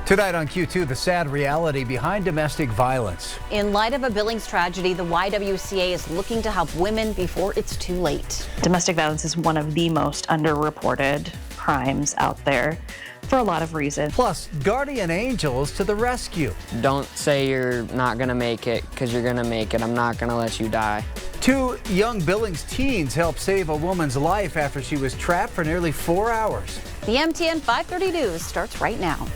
Tonight on Q2, the sad reality behind domestic violence. In light of a Billings tragedy, the YWCA is looking to help women before it's too late. Domestic violence is one of the most underreported crimes out there for a lot of reasons. Plus, guardian angels to the rescue. Don't say you're not gonna make it, because you're gonna make it. I'm not gonna let you die. 2 young Billings teens helped save a woman's life after she was trapped for nearly 4 hours. The MTN 530 News starts right now.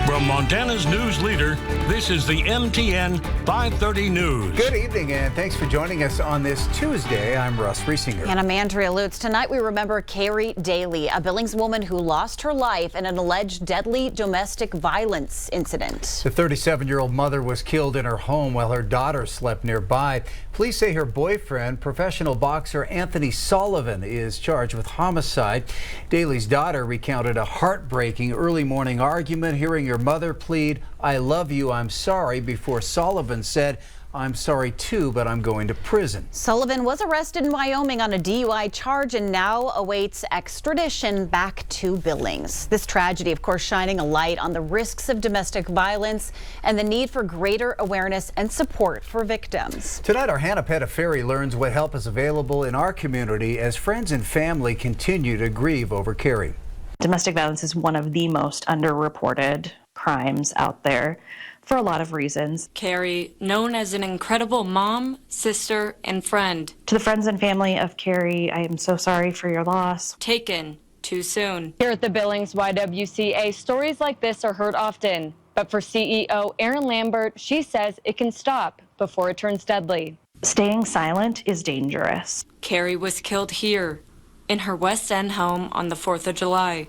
From Montana's news leader, this is the MTN 530 News. Good evening and thanks for joining us on this Tuesday. I'm Russ Riesinger. And I'm Andrea Lutz. Tonight we remember Carrie Daly, a Billings woman who lost her life in an alleged deadly domestic violence incident. The 37-year-old mother was killed in her home while her daughter slept nearby. Police say her boyfriend, professional boxer Anthony Sullivan, is charged with homicide. Daly's daughter recounted a heartbreaking early morning argument, hearing her mother plead, "I love you, I'm sorry," before Sullivan said, "I'm sorry too, but I'm going to prison." Sullivan was arrested in Wyoming on a DUI charge and now awaits extradition back to Billings. This tragedy, of course, shining a light on the risks of domestic violence and the need for greater awareness and support for victims. Tonight, our Hannah Pettiferi learns what help is available in our community as friends and family continue to grieve over Carrie. Domestic violence is one of the most underreported crimes out there for a lot of reasons. Carrie, known as an incredible mom, sister, and friend. To the friends and family of Carrie, I am so sorry for your loss. Taken too soon. Here at the Billings YWCA, stories like this are heard often. But for CEO Erin Lambert, she says it can stop before it turns deadly. Staying silent is dangerous. Carrie was killed here, in her West End home on the 4th of July.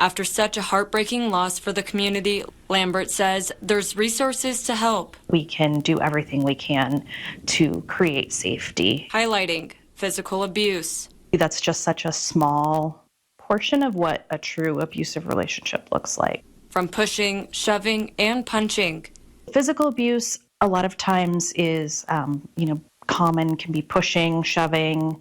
After such a heartbreaking loss for the community, Lambert says there's resources to help. We can do everything we can to create safety. Highlighting physical abuse. That's just such a small portion of what a true abusive relationship looks like. From pushing, shoving, and punching. Physical abuse a lot of times is, common, can be pushing, shoving,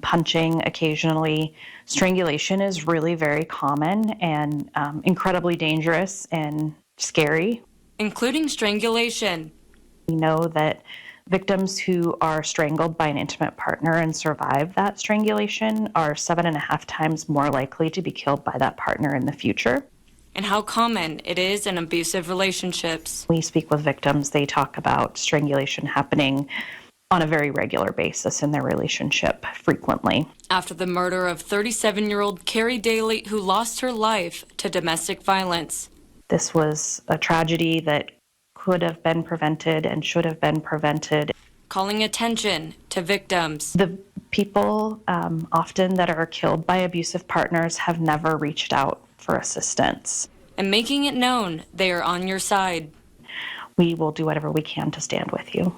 punching occasionally. Strangulation is really very common and incredibly dangerous and scary. Including strangulation. We know that victims who are strangled by an intimate partner and survive that strangulation are 7.5 times more likely to be killed by that partner in the future. And how common it is in abusive relationships. We speak with victims, they talk about strangulation happening on a very regular basis in their relationship frequently. After the murder of 37-year-old Carrie Daly, who lost her life to domestic violence. This was a tragedy that could have been prevented and should have been prevented. Calling attention to victims. The people often that are killed by abusive partners have never reached out for assistance. And making it known they are on your side. We will do whatever we can to stand with you.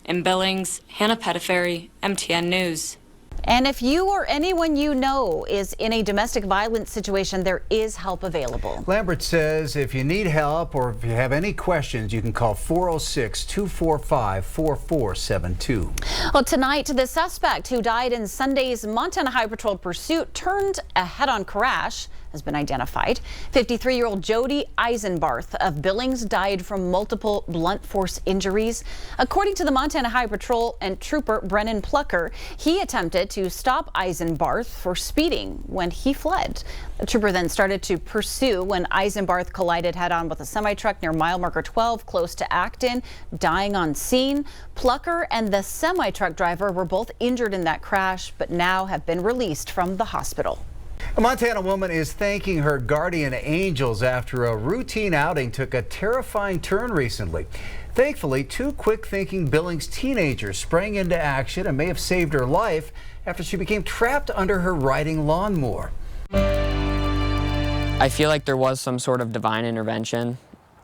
In Billings, Hannah Pettiferi, MTN News. And if you or anyone you know is in a domestic violence situation, there is help available. Lambert says if you need help or if you have any questions, you can call 406-245-4472. Well, tonight, the suspect who died in Sunday's Montana Highway Patrol pursuit turned a head-on crash has been identified. 53-year-old Jody Eisenbarth of Billings died from multiple blunt force injuries. According to the Montana Highway Patrol and Trooper Brennan Plucker, he attempted to stop Eisenbarth for speeding when he fled. The trooper then started to pursue when Eisenbarth collided head-on with a semi-truck near mile marker 12 close to Acton, dying on scene. Plucker and the semi-truck driver were both injured in that crash, but now have been released from the hospital. A Montana woman is thanking her guardian angels after a routine outing took a terrifying turn recently. Thankfully, 2 quick-thinking Billings teenagers sprang into action and may have saved her life after she became trapped under her riding lawnmower. I feel like there was some sort of divine intervention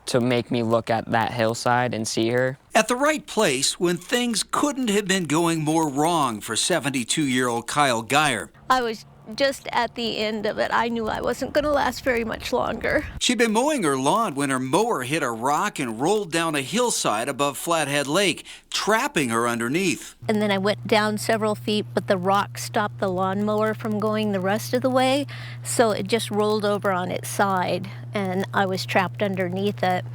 to make me look at that hillside and see her. At the right place when things couldn't have been going more wrong for 72-year-old Kyle Geyer. I was just at the end of it, I knew I wasn't going to last very much longer. She'd been mowing her lawn when her mower hit a rock and rolled down a hillside above Flathead Lake, trapping her underneath. And then I went down several feet, but the rock stopped the lawnmower from going the rest of the way, so it just rolled over on its side, and I was trapped underneath it.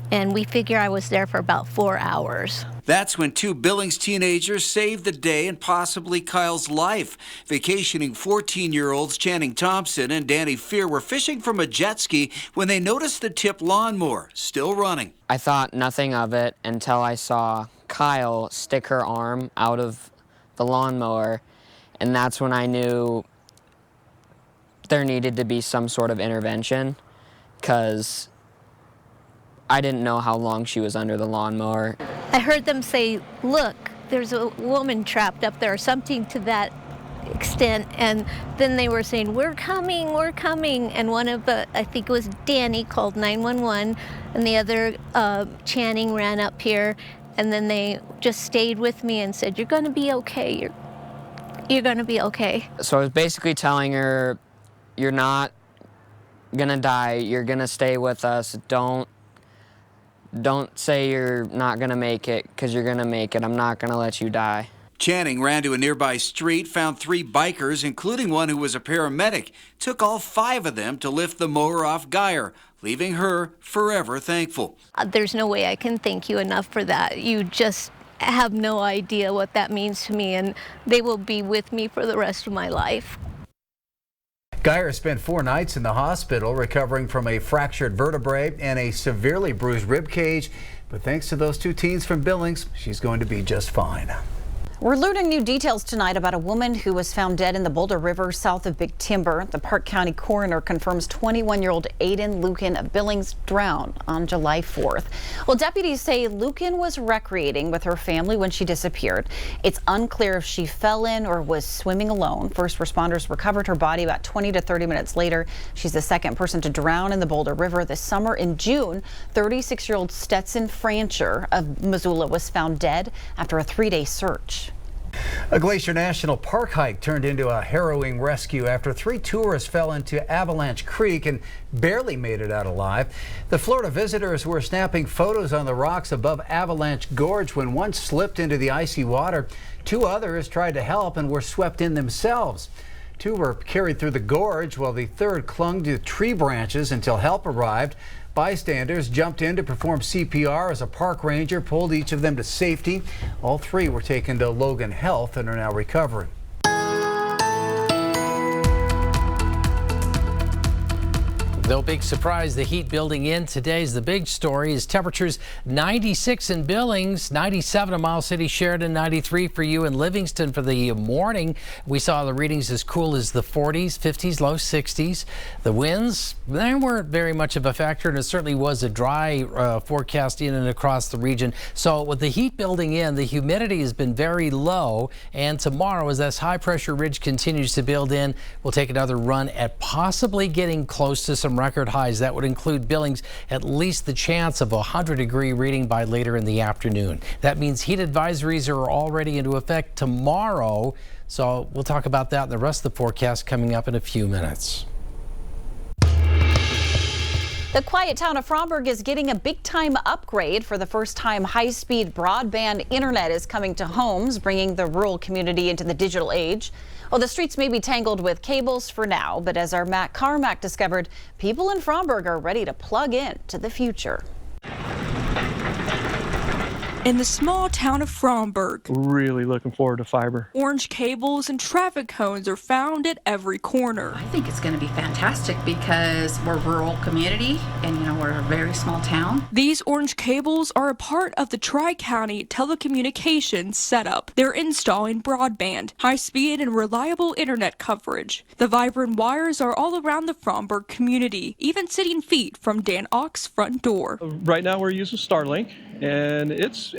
And we figure I was there for about 4 hours. That's when 2 Billings teenagers saved the day and possibly Kyle's life. Vacationing 14-year-olds Channing Thompson and Danny Fear were fishing from a jet ski when they noticed the tipped lawnmower still running. I thought nothing of it until I saw Kyle stick her arm out of the lawnmower, and that's when I knew there needed to be some sort of intervention, because I didn't know how long she was under the lawnmower. I heard them say, look, there's a woman trapped up there, or something to that extent. And then they were saying, we're coming. And one of the, I think it was Danny, called 911, and the other, Channing, ran up here. And then they just stayed with me and said, you're going to be okay. You're going to be okay. So I was basically telling her, you're not going to die. You're going to stay with us. Don't say you're not going to make it, because you're going to make it. I'm not going to let you die. Channing ran to a nearby street, found 3 bikers, including one who was a paramedic. Took all 5 of them to lift the mower off Geyer, leaving her forever thankful. There's no way I can thank you enough for that. You just have no idea what that means to me, and they will be with me for the rest of my life. Geyer spent 4 nights in the hospital recovering from a fractured vertebrae and a severely bruised rib cage. But thanks to those 2 teens from Billings, she's going to be just fine. We're learning new details tonight about a woman who was found dead in the Boulder River south of Big Timber. The Park County coroner confirms 21-year-old Aiden Lucan of Billings drowned on July 4th. Well, deputies say Lucan was recreating with her family when she disappeared. It's unclear if she fell in or was swimming alone. First responders recovered her body about 20 to 30 minutes later. She's the second person to drown in the Boulder River this summer. In June, 36-year-old Stetson Francher of Missoula was found dead after a 3-day search. A Glacier National Park hike turned into a harrowing rescue after 3 tourists fell into Avalanche Creek and barely made it out alive. The Florida visitors were snapping photos on the rocks above Avalanche Gorge when one slipped into the icy water. 2 others tried to help and were swept in themselves. 2 were carried through the gorge while the third clung to tree branches until help arrived. Bystanders jumped in to perform CPR as a park ranger pulled each of them to safety. All 3 were taken to Logan Health and are now recovering. No big surprise, the heat building in. Today's the big story is temperatures 96 in Billings, 97 in Miles City, Sheridan, 93 for you in Livingston for the morning. We saw the readings as cool as the 40s, 50s, low 60s. The winds, they weren't very much of a factor, and it certainly was a dry forecast in and across the region. So with the heat building in, the humidity has been very low, and tomorrow as this high pressure ridge continues to build in, we'll take another run at possibly getting close to some record highs. That would include Billings, at least the chance of a 100-degree reading by later in the afternoon. That means heat advisories are already into effect tomorrow. So we'll talk about that and the rest of the forecast coming up in a few minutes. The quiet town of Framberg is getting a big-time upgrade. For the first time, high-speed broadband internet is coming to homes, bringing the rural community into the digital age. Well, the streets may be tangled with cables for now, but as our Matt Carmack discovered, people in Framberg are ready to plug in to the future. In the small town of Framberg, really looking forward to fiber. Orange cables and traffic cones are found at every corner. I think it's going to be fantastic because we're a rural community and, we're a very small town. These orange cables are a part of the Tri-County telecommunications setup. They're installing broadband, high-speed and reliable internet coverage. The vibrant wires are all around the Framberg community, even sitting feet from Dan Ock's front door. Right now we're using Starlink, and it's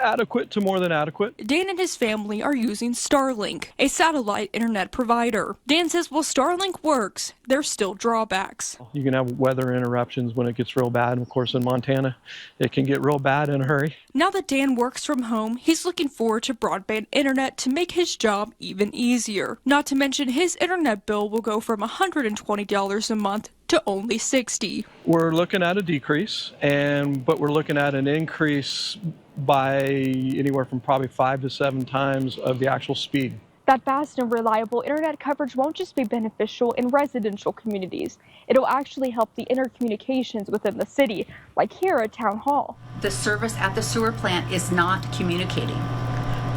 Adequate to more than adequate. Dan and his family are using Starlink, a satellite internet provider. Dan says while Starlink works, there's still drawbacks. You can have weather interruptions when it gets real bad. And of course, in Montana, it can get real bad in a hurry. Now that Dan works from home, he's looking forward to broadband internet to make his job even easier. Not to mention his internet bill will go from $120 a month to only $60. We're looking at a decrease, but we're looking at an increase by anywhere from probably 5 to 7 times of the actual speed. That fast and reliable internet coverage won't just be beneficial in residential communities. It'll actually help the intercommunications within the city, like here at Town Hall. The service at the sewer plant is not communicating.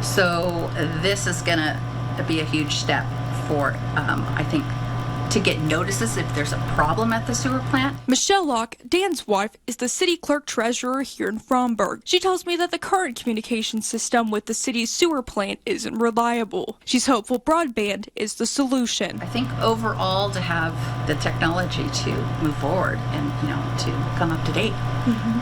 So this is going to be a huge step for, I think, to get notices if there's a problem at the sewer plant. Michelle Locke, Dan's wife, is the city clerk treasurer here in Framberg. She tells me that the current communication system with the city's sewer plant isn't reliable. She's hopeful broadband is the solution. I think overall to have the technology to move forward and, to come up to date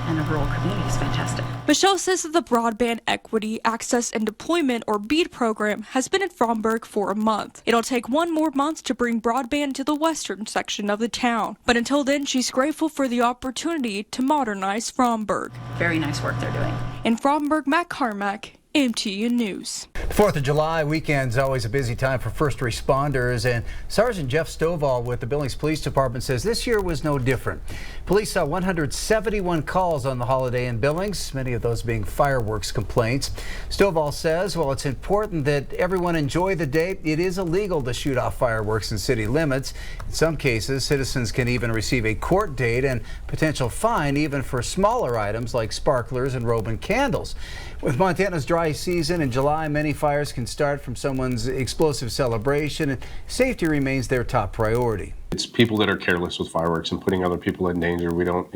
in a rural community is fantastic. Michelle says that the Broadband Equity, Access and Deployment, or BEAD program, has been in Framberg for a month. It'll take 1 more month to bring broadband to the western section of the town. But until then, she's grateful for the opportunity to modernize Framberg. Very nice work they're doing. In Framberg, Matt Carmack, MTN News. 4th of July weekend's always a busy time for first responders, and Sergeant Jeff Stovall with the Billings Police Department says this year was no different. Police saw 171 calls on the holiday in Billings, many of those being fireworks complaints. Stovall says while it's important that everyone enjoy the day, it is illegal to shoot off fireworks in city limits. In some cases, citizens can even receive a court date and potential fine even for smaller items like sparklers and Roman candles. With Montana's dry season in July, many fires can start from someone's explosive celebration, and safety remains their top priority. It's people that are careless with fireworks and putting other people in danger. We don't,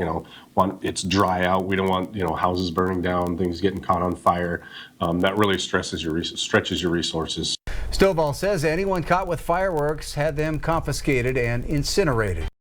want it's dry out. We don't want, houses burning down, things getting caught on fire. That really stretches your resources. Stovall says anyone caught with fireworks had them confiscated and incinerated.